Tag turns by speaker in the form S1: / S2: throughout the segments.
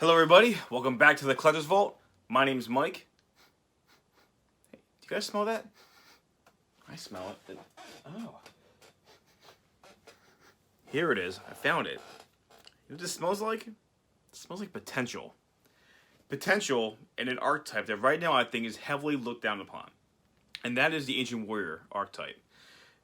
S1: Hello everybody, welcome back to the Collector's Vault. My name's Mike. Hey, do you guys smell that? I smell it. Oh. Here it is, I found it. You know what this smells like? It smells like potential. Potential in an archetype that right now I think is heavily looked down upon. And that is the Ancient Warrior archetype.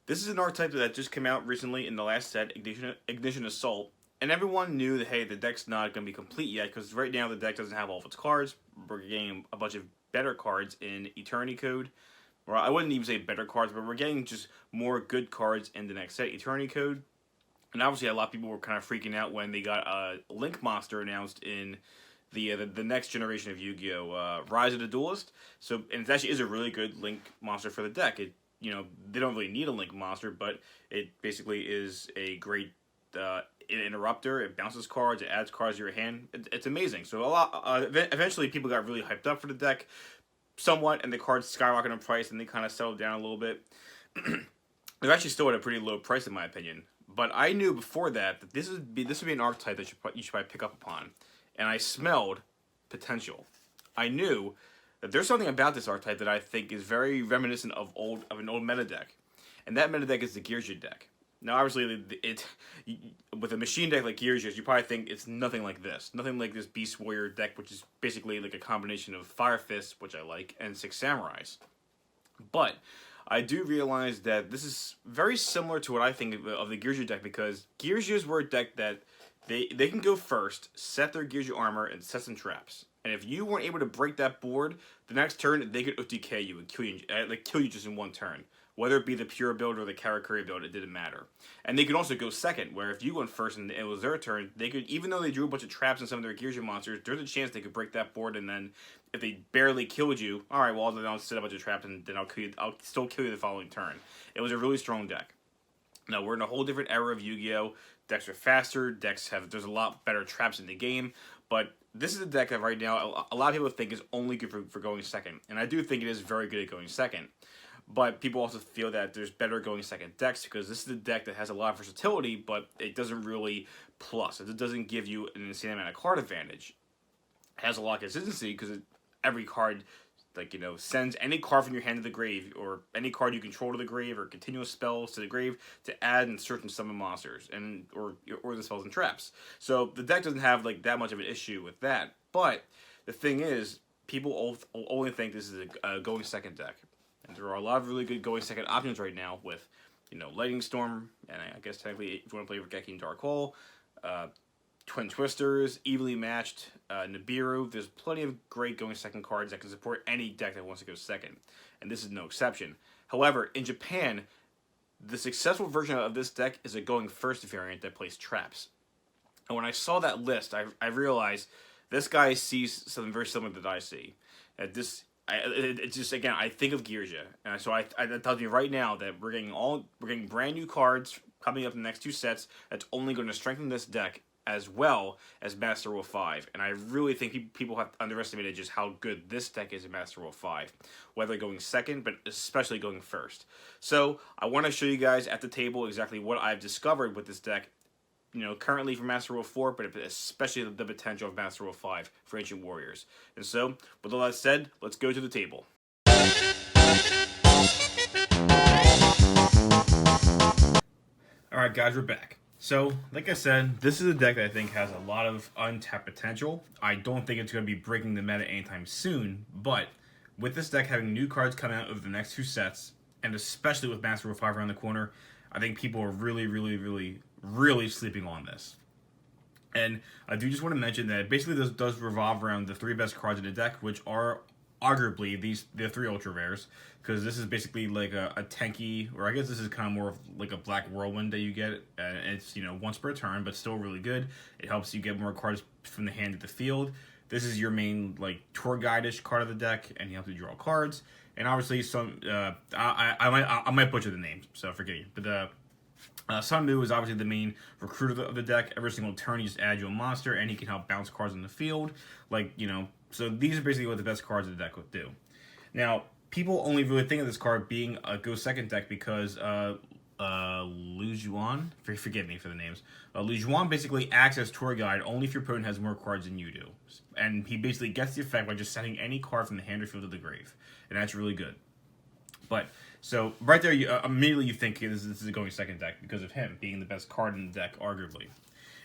S1: This is an archetype that just came out recently in the last set, Ignition Assault. And everyone knew that, hey, the deck's not going to be complete yet, because right now the deck doesn't have all of its cards. We're getting a bunch of better cards in Eternity Code. Or I wouldn't even say better cards, but we're getting just more good cards in the next set, Eternity Code. And obviously a lot of people were kind of freaking out when they got a Link monster announced in the next generation of Yu-Gi-Oh! Rise of the Duelist. So, and it actually is a really good Link monster for the deck. It, they don't really need a Link monster, but it basically is a great an interrupter. It bounces cards, it adds cards to your hand. It's amazing. So eventually people got really hyped up for the deck somewhat, and the cards skyrocketed in price, and they kind of settled down a little bit. They're actually still at a pretty low price in my opinion. But I knew before that this would be an archetype that you should probably pick up upon. And I smelled potential. I knew that there's something about this archetype that I think is very reminiscent of an old meta deck. And that meta deck is the Girja deck. Now, obviously, with a machine deck like Girja's, you probably think it's nothing like this. Nothing like this Beast Warrior deck, which is basically like a combination of Fire Fist, which I like, and 6 Samurais. But I do realize that this is very similar to what I think of the Girja deck, because Girjas were a deck that they can go first, set their Girja armor, and set some traps. And if you weren't able to break that board, the next turn, they could OTK you and kill you just in one turn. Whether it be the pure build or the Karakuri build, it didn't matter. And they could also go second, where if you went first and it was their turn, they could, even though they drew a bunch of traps in some of their Girja monsters, there's a chance they could break that board, and then if they barely killed you, alright, well, then I'll set a bunch of traps and then I'll still kill you the following turn. It was a really strong deck. Now, we're in a whole different era of Yu-Gi-Oh! Decks are faster, there's a lot better traps in the game, but this is a deck that right now a lot of people think is only good for going second. And I do think it is very good at going second. But people also feel that there's better going second decks, because this is a deck that has a lot of versatility, but it doesn't really plus. It doesn't give you an insane amount of card advantage. It has a lot of consistency, because every card, sends any card from your hand to the grave, or any card you control to the grave, or continuous spells to the grave to add and search and summon monsters, or the spells and traps. So the deck doesn't have that much of an issue with that. But the thing is, people only think this is a going second deck. And there are a lot of really good going second options right now with, Lightning Storm, and I guess technically if you want to play Regeki and Dark Hole, Twin Twisters, Evenly Matched, Nibiru. There's plenty of great going second cards that can support any deck that wants to go second. And this is no exception. However, in Japan, the successful version of this deck is a going first variant that plays traps. And when I saw that list, I realized this guy sees something very similar that I see. It's just, again, I think of Girja, and so I tell you right now that we're getting brand new cards coming up in the next 2 sets that's only going to strengthen this deck as well as Master Rule 5. And I really think people have underestimated just how good this deck is in Master Rule 5, whether going second, but especially going first. So I want to show you guys at the table exactly what I've discovered with this deck, currently for Master Rule 4, but especially the potential of Master Rule 5 for Ancient Warriors. And so, with all that said, let's go to the table. Alright guys, we're back. So, like I said, this is a deck that I think has a lot of untapped potential. I don't think it's going to be breaking the meta anytime soon, but with this deck having new cards coming out over the next 2 sets, and especially with Master Rule 5 around the corner, I think people are really sleeping on this. And I do just want to mention that basically this does revolve around the 3 best cards in the deck, which are arguably the 3 ultra rares, because this is basically like a tanky, or I guess this is kind of more of like a black whirlwind that you get, and it's once per turn, but still really good. It helps you get more cards from the hand to the field. This is your main tour guide-ish card of the deck, and he helps you draw cards. And obviously some I might butcher the names, so forgive me. But Sun Mu is obviously the main recruiter of the deck. Every single turn, you just add you a monster, and he can help bounce cards in the field. So these are basically what the best cards of the deck would do. Now, people only really think of this card being a go second deck because Lu Juan. Forgive me for the names. Lu Juan basically acts as tour guide only if your opponent has more cards than you do, and he basically gets the effect by just sending any card from the hand or field to the grave, and that's really good. But so right there, immediately you think this is a going second deck because of him being the best card in the deck, arguably.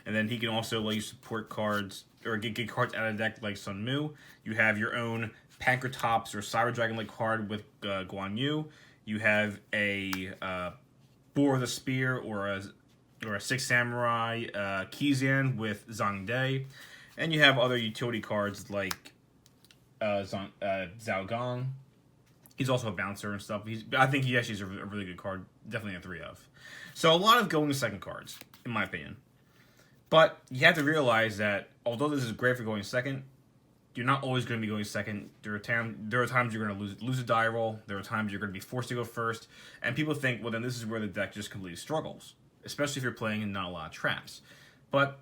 S1: And then he can also let you support cards or get cards out of the deck like Sun Mu. You have your own Pancratops or Cyber Dragon-like card with Guan Yu. You have a Boar of the Spear or a Six Samurai Kizan with Zhang Dai. And you have other utility cards like Zhao Gong. He's also a bouncer and stuff. I think he actually is a really good card. Definitely a 3 of. So a lot of going second cards, in my opinion. But you have to realize that although this is great for going second, you're not always going to be going second. There are times you're going to lose a die roll. There are times you're going to be forced to go first. And people think, well, then this is where the deck just completely struggles, especially if you're playing in not a lot of traps. But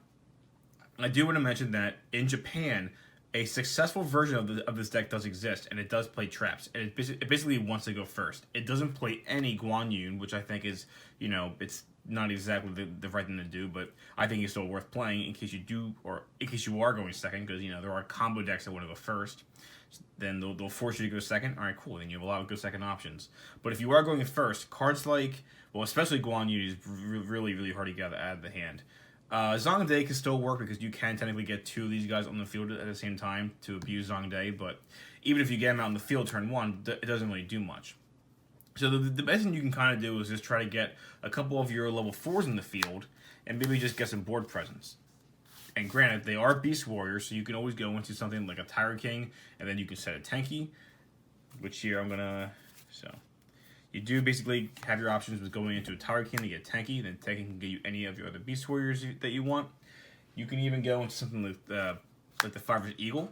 S1: I do want to mention that in Japan, a successful version of this deck does exist, and it does play traps. And it basically wants to go first. It doesn't play any Guan Yun, which I think is, it's not exactly the right thing to do, but I think it's still worth playing in case you do, or in case you are going second, because, there are combo decks that want to go first. Then they'll force you to go second. All right, cool. Then you have a lot of good second options. But if you are going first, cards like, well, especially Guan Yu is really, really hard to get out of the hand. Zhang Dai can still work because you can technically get 2 of these guys on the field at the same time to abuse Zhang Dai, but even if you get them out on the field turn 1, it doesn't really do much. So the best thing you can kind of do is just try to get a couple of your level 4s in the field and maybe just get some board presence. And granted, they are Beast Warriors, so you can always go into something like a Tiger King, and then you can set a Tenki, which here I'm going to... So you do basically have your options with going into a Tiger King to get Tenki, then Tenki can get you any of your other Beast Warriors that you want. You can even go into something like the Fiver's Eagle,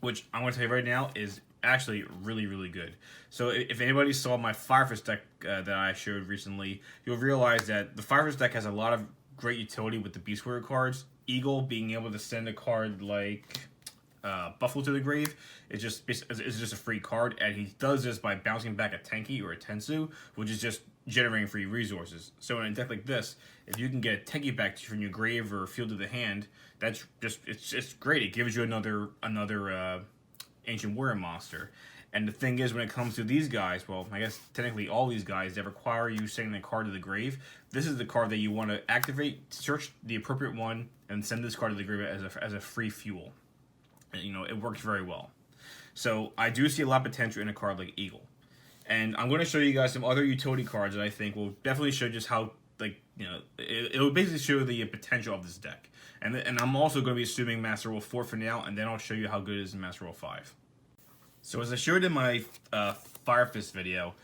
S1: which I'm going to tell you right now is actually really, really good. So if anybody saw my Firefist deck that I showed recently, you'll realize that the Firefist deck has a lot of great utility with the Beast Warrior cards. Eagle being able to send a card like Buffalo to the grave is just a free card, and he does this by bouncing back a Tenki or a Tensu, which is just generating free resources. So in a deck like this, if you can get a Tenki back from your grave or field to the hand, that's it's great. It gives you another Ancient Warrior monster. And the thing is, when it comes to these guys, well, I guess technically all these guys that require you sending a card to the grave, this is the card that you want to activate, search the appropriate one, and send this card to the grave as a free fuel. And, it works very well. So I do see a lot of potential in a card like Eagle. And I'm going to show you guys some other utility cards that I think will definitely show just how, it will basically show the potential of this deck. And I'm also going to be assuming Master Rule 4 for now, and then I'll show you how good it is in Master Rule 5. So as I showed in my Fire Fist video,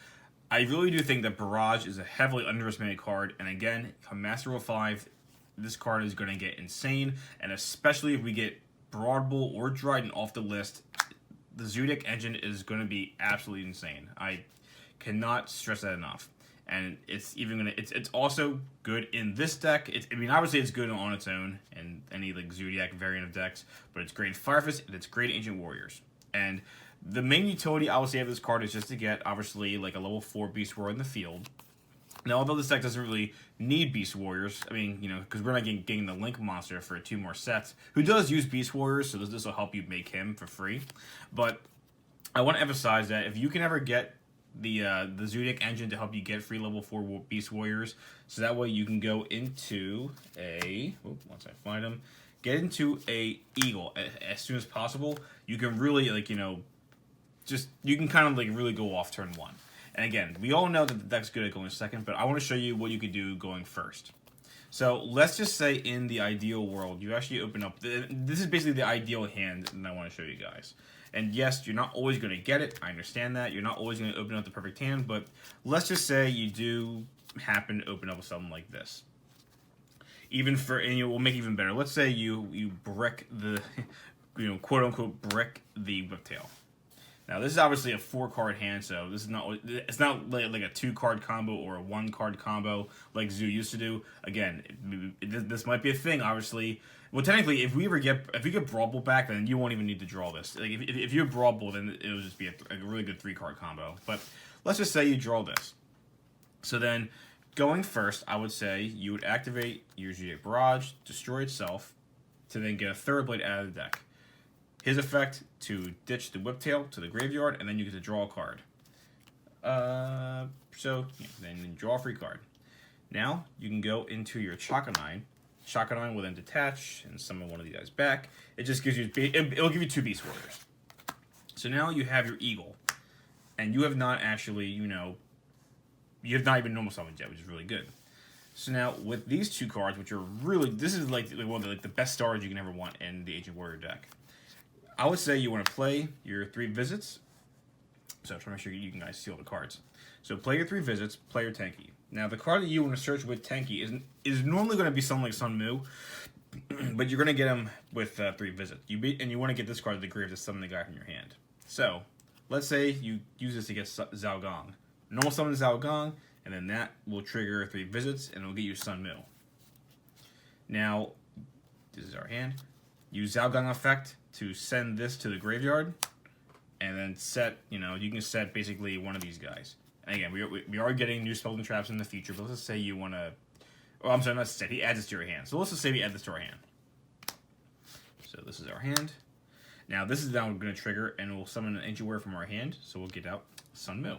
S1: I really do think that Barrage is a heavily underestimated card, and again, come Master Rule 5, this card is going to get insane, and especially if we get Broadbull or Dryden off the list, the Zodiac engine is going to be absolutely insane. I cannot stress that enough. And it's also good in this deck. Obviously it's good on its own and any Zodiac variant of decks, but it's great in Fire Fist and it's great in Ancient Warriors. And the main utility I would say of this card is just to get obviously a level 4 Beast Warrior in the field. Now, although this deck doesn't really need Beast Warriors, because we're not getting the Link monster for 2 more sets, who does use Beast Warriors, so this will help you make him for free. But I want to emphasize that if you can ever get the Zodiac engine to help you get free level 4 Beast Warriors, so that way you can go into once I find them, get into a Eagle as soon as possible. You can really you can kind of really go off turn 1. And again, we all know that the deck's good at going second, but I want to show you what you could do going first. So let's just say in the ideal world, you actually open up, this is basically the ideal hand that I want to show you guys. And yes, you're not always going to get it. I understand that. You're not always going to open up the perfect hand, but let's just say you do happen to open up with something like this. And you will make it even better. Let's say you brick the, quote unquote, brick the Whiptail. Now this is obviously a 4-card hand, so it's not like a 2-card combo or a 1-card combo like Zoo used to do. Again, this might be a thing, obviously. Well, technically, if we get Brawl Bull back, then you won't even need to draw this. Like if you have Brawl Bull, then it'll just be a really good 3-card combo. But let's just say you draw this. So then going first, I would say you would activate your Zodiac Barrage, destroy itself, to then get a third blade out of the deck. His effect to ditch the Whiptail to the graveyard, and then you get to draw a card. Then draw a free card. Now you can go into your Chakanine. Chakanine will then detach and summon one of these guys back. It just gives you, it'll give you 2 Beast Warriors. So now you have your Eagle, and you have not actually, you have not even normal summoned yet, which is really good. So now with these 2 cards, which are really, this is like one of the best stars you can ever want in the Ancient Warrior deck. I would say you want to play your 3 visits. So try to make sure you can guys see all the cards. So play your 3 visits, play your Tenki. Now the card that you want to search with Tenki is normally going to be something like Sun Mu, but you're going to get him with 3 visits. And you want to get this card to the grave to summon the guy from your hand. So let's say you use this to get Zhao Gong. Normal summon Zhao Gong, and then that will trigger 3 visits, and it'll get you Sun Mu. Now, this is our hand. Use Zhao Gong effect to send this to the graveyard, and then set, you can set basically one of these guys. And again, we are getting new spells and traps in the future, but let's just say you want to, I'm sorry, not set, he adds this to your hand. So let's just say we add this to our hand. So this is our hand. Now this is now going to trigger, and we'll summon an Ancient Warrior from our hand, so we'll get out Sun Mu.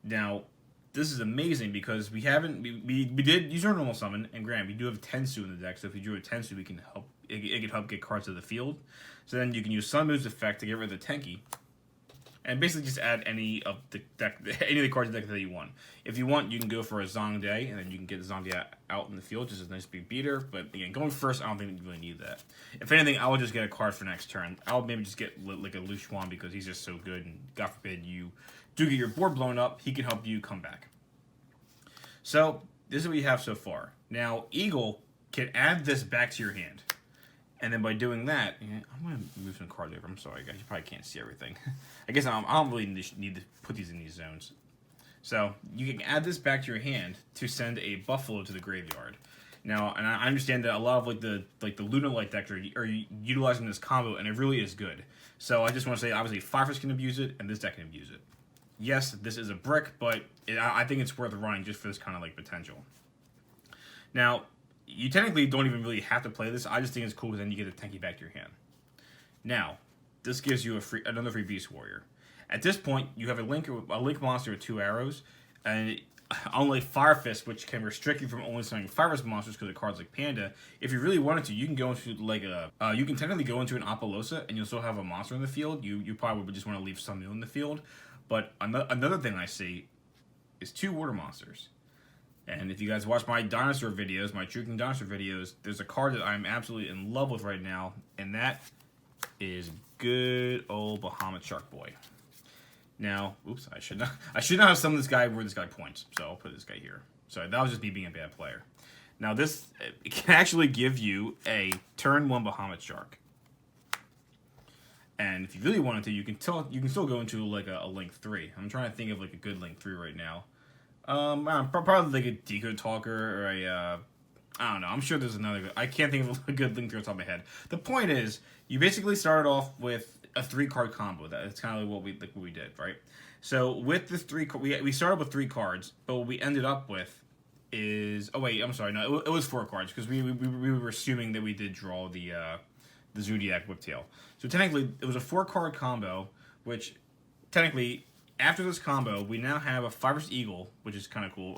S1: Now, this is amazing because we did use our normal summon, and granted, we do have Tensu in the deck, so if you drew a Tensu, it can help get cards to the field. So then you can use Sun Mu's effect to get rid of the Tenki, and basically just add any of the cards in the deck that you want. If you want, you can go for a Zhongde, and then you can get the Zhongde out in the field, just a nice big beater. But again, going first, I don't think you really need that. If anything, I would just get a card for next turn. I'll maybe just get like a Lu Xuan because he's just so good, and God forbid you do get your board blown up, he can help you come back. So this is what you have so far. Now Eagle can add this back to your hand. And then by doing that, I'm going to move some cards over. I'm sorry, guys. You probably can't see everything. I guess I don't really need to put these in these zones. So you can add this back to your hand to send a Buffalo to the graveyard. Now, and I understand that a lot of the Luna Light decks are utilizing this combo, and it really is good. So I just want to say, obviously, Firefist can abuse it, and this deck can abuse it. Yes, this is a brick, but I think it's worth running just for this kind of potential. Now, you technically don't even really have to play this. I just think it's cool because then you get a Tenki back to your hand. Now, this gives you another free Beast Warrior. At this point, you have a link monster with 2 arrows, and unlike Firefist, which can restrict you from only summoning Firefist monsters because of cards like Panda, if you really wanted to, you can go into you can technically go into an Apollosa, and you'll still have a monster in the field. You probably would just want to leave some in the field. But another thing I see is 2 water monsters. And if you guys watch my dinosaur videos, my True King dinosaur videos, there's a card that I'm absolutely in love with right now, and that is good old Bahamut Shark Boy. Now, oops, I should not have summoned this guy where this guy points, so I'll put this guy here. Sorry, that was just me being a bad player. Now this it can actually give you a turn 1 Bahamut Shark. And if you really wanted to, you can still go into a Link 3. I'm trying to think of a good Link 3 right now. Probably a Decode Talker or I don't know. I'm sure there's another good. I can't think of a good Link 3 off the top of my head. The point is, you basically started off with a 3-card combo. That's kind of what we did, right? So with this we started with 3 cards, but what we ended up with is I'm sorry, no, it was 4 cards because we were assuming that we did draw the Zodiac Whiptail. So technically, it was a 4-card combo, which technically, after this combo, we now have a Firefist Eagle, which is kind of cool.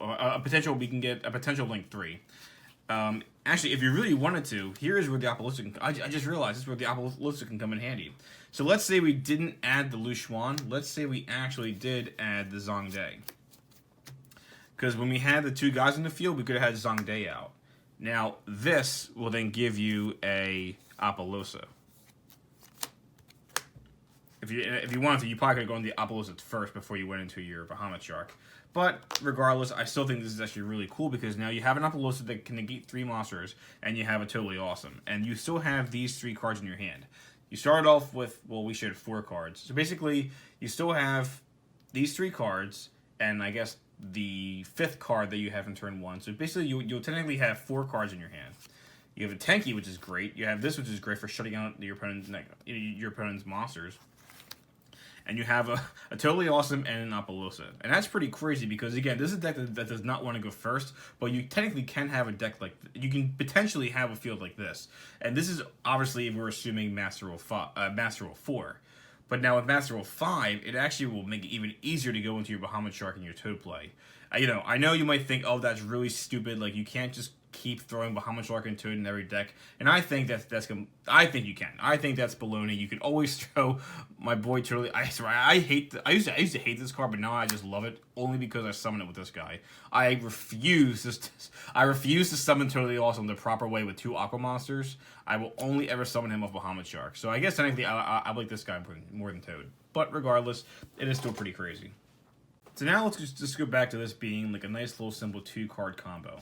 S1: We can get a potential Link 3. Actually, if you really wanted to, here is where the Apollosa I just realized this is where the Apollosa can come in handy. So let's say we didn't add the Lu Xuan. Let's say we actually did add the Zhongde. Because when we had the 2 guys in the field, we could have had Zhongde out. Now, this will then give you a Apollosa. If you wanted to, you probably could have gone the Apollosa first before you went into your Bahamut Shark. But regardless, I still think this is actually really cool because now you have an Apollosa that can negate 3 monsters, and you have a totally awesome. And you still have these 3 cards in your hand. You started off with, we shared 4 cards. So basically, you still have these 3 cards, and I guess the 5th card that you have in turn 1. So basically, you'll technically have 4 cards in your hand. You have a Tenki, which is great. You have this, which is great for shutting out your opponent's monsters. and you have a totally awesome and an Apollousa. And that's pretty crazy because, again, this is a deck that does not want to go first, but you technically can have a deck like, you can potentially have a field like this. And this is, obviously, if we're assuming Master Rule 4. But now with Master Rule 5, it actually will make it even easier to go into your Bahamut Shark and your Toad play. I know you might think, oh, that's really stupid, like, you can't just keep throwing Bahamut Shark and Toad in every deck, and I think I think you can. I think that's baloney. You can always throw my boy Turtley. I used to hate this card, but now I just love it only because I summon it with this guy. I refuse to summon Totally Awesome the proper way with 2 Aqua Monsters. I will only ever summon him off Bahamut Shark. So I guess technically I like this guy more than Toad, but regardless, it is still pretty crazy. So now let's just go back to this being like a nice little simple 2-card combo.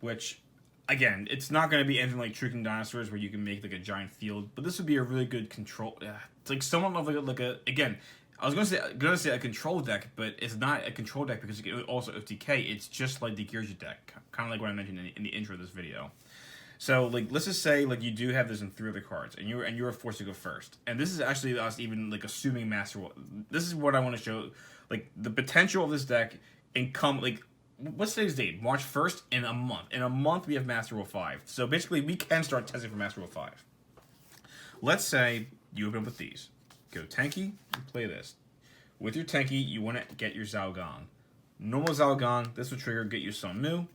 S1: Which, again, it's not going to be anything like True King Dinosaurs where you can make like a giant field, but this would be a really good control. It's like somewhat of like a again, I was going to say a control deck, but it's not a control deck because it can also OTK. It's just like the Gearja deck, kind of like what I mentioned in the intro of this video. So like, let's just say like you do have this in 3 other cards, and you are forced to go first. And this is actually us even like assuming Master Rule. This is what I want to show, like the potential of this deck like. What's today's date? March 1st in a month. In a month, we have Master Rule 5. So basically, we can start testing for Master Rule 5. Let's say you open up with these. Go Tenki, and play this. With your Tenki, you want to get your Zalgong. Normal Zalgong, this will trigger get your Sunmu.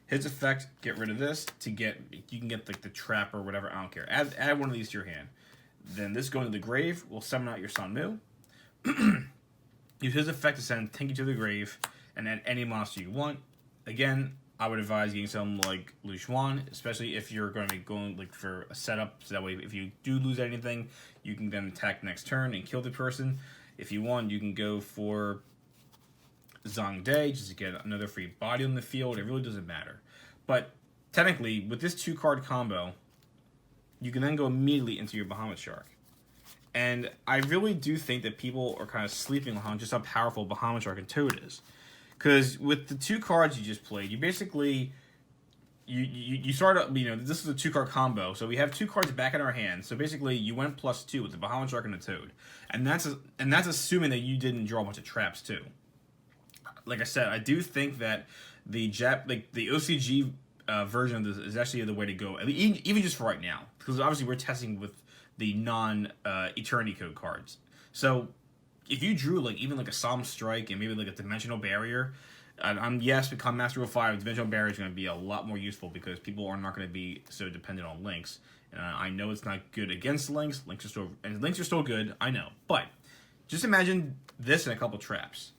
S1: His effect, get rid of this to get, you can get like the trap or whatever, I don't care. Add one of these to your hand. Then this going to the grave will summon out your Sunmu. Use his effect to send Tenki to the grave. And add any monster you want. Again, I would advise getting something like Luchuan, especially if you're going to be going like for a setup, so that way if you do lose anything, you can then attack next turn and kill the person. If you want, you can go for Zhongdae, just to get another free body on the field. It really doesn't matter. But technically, with this 2-card combo, you can then go immediately into your Bahamut Shark. And I really do think that people are kind of sleeping on just how powerful Bahamut Shark and Toad is. Because with the 2 cards you just played, you basically, you start up, this is a 2-card combo, so we have 2 cards back in our hands. So basically, you went +2 with the Bahamut Shark and the Toad, and that's assuming that you didn't draw a bunch of traps too. Like I said, I do think that the OCG version of this is actually the way to go, even just for right now, because obviously we're testing with the non-Eternity Code cards. So if you drew like even like a Solemn Strike and maybe like a Dimensional Barrier, yes, become Master Rule 5, Dimensional Barrier is going to be a lot more useful because people are not going to be so dependent on links. I know it's not good against links. Links are still good. I know, but just imagine this and a couple traps,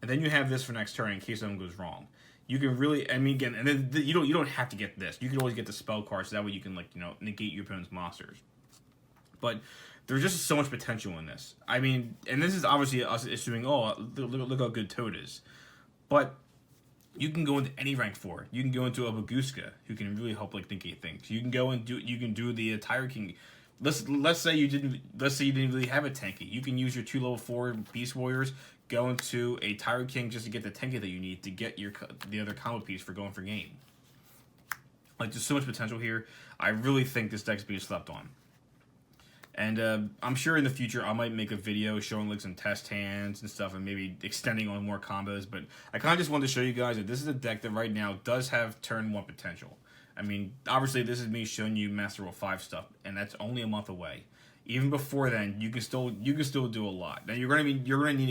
S1: and then you have this for next turn in case something goes wrong. You can really, again, and then you don't have to get this. You can always get the spell card, so that way you can negate your opponent's monsters. But there's just so much potential in this. And this is obviously us assuming, oh, look how good Toad is. But you can go into any rank 4. You can go into a Baguska, who can really help negate things. You can go and do the Tiger King. Let's say you didn't really have a Tenki. You can use your 2 level 4 Beast Warriors, go into a Tiger King just to get the Tenki that you need to get the other combo piece for going for game. There's so much potential here. I really think this deck's being slept on. And I'm sure in the future I might make a video showing some test hands and stuff and maybe extending on more combos. But I kind of just wanted to show you guys that this is a deck that right now does have turn 1 potential. Obviously this is me showing you Master Rule 5 stuff, and that's only a month away. Even before then, you can still do a lot. Now you're gonna need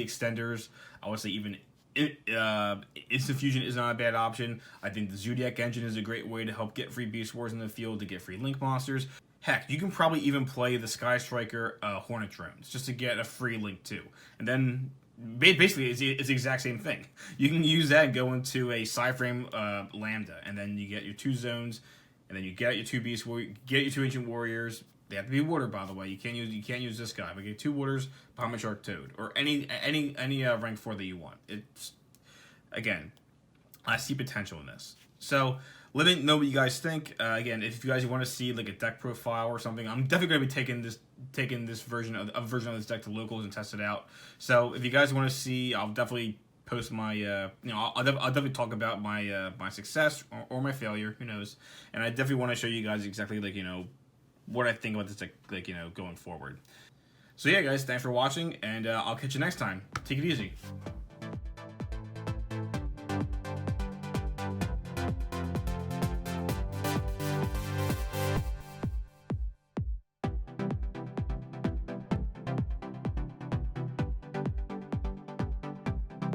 S1: extenders. I would say even Instant Fusion is not a bad option. I think the Zodiac Engine is a great way to help get free Beast Wars in the field, to get free Link monsters. Heck, you can probably even play the Sky Striker Hornet Drones just to get a free Link too. And then basically it's the exact same thing. You can use that and go into a Psyframe Lambda, and then you get your 2 zones, and then you get your 2 Beast Warriors, get your 2 Ancient Warriors. They have to be water, by the way. You can't use this guy. But get 2 waters, Bahamut Shark, Toad, or any rank 4 that you want. It's, again, I see potential in this. So let me know what you guys think. Again, if you guys want to see a deck profile or something, I'm definitely going to be taking this version of this deck to locals and test it out. So if you guys want to see, I'll definitely post my I'll definitely talk about my my success or my failure, who knows. And I definitely want to show you guys exactly what I think about this deck going forward. So yeah, guys, thanks for watching, and I'll catch you next time. Take it easy.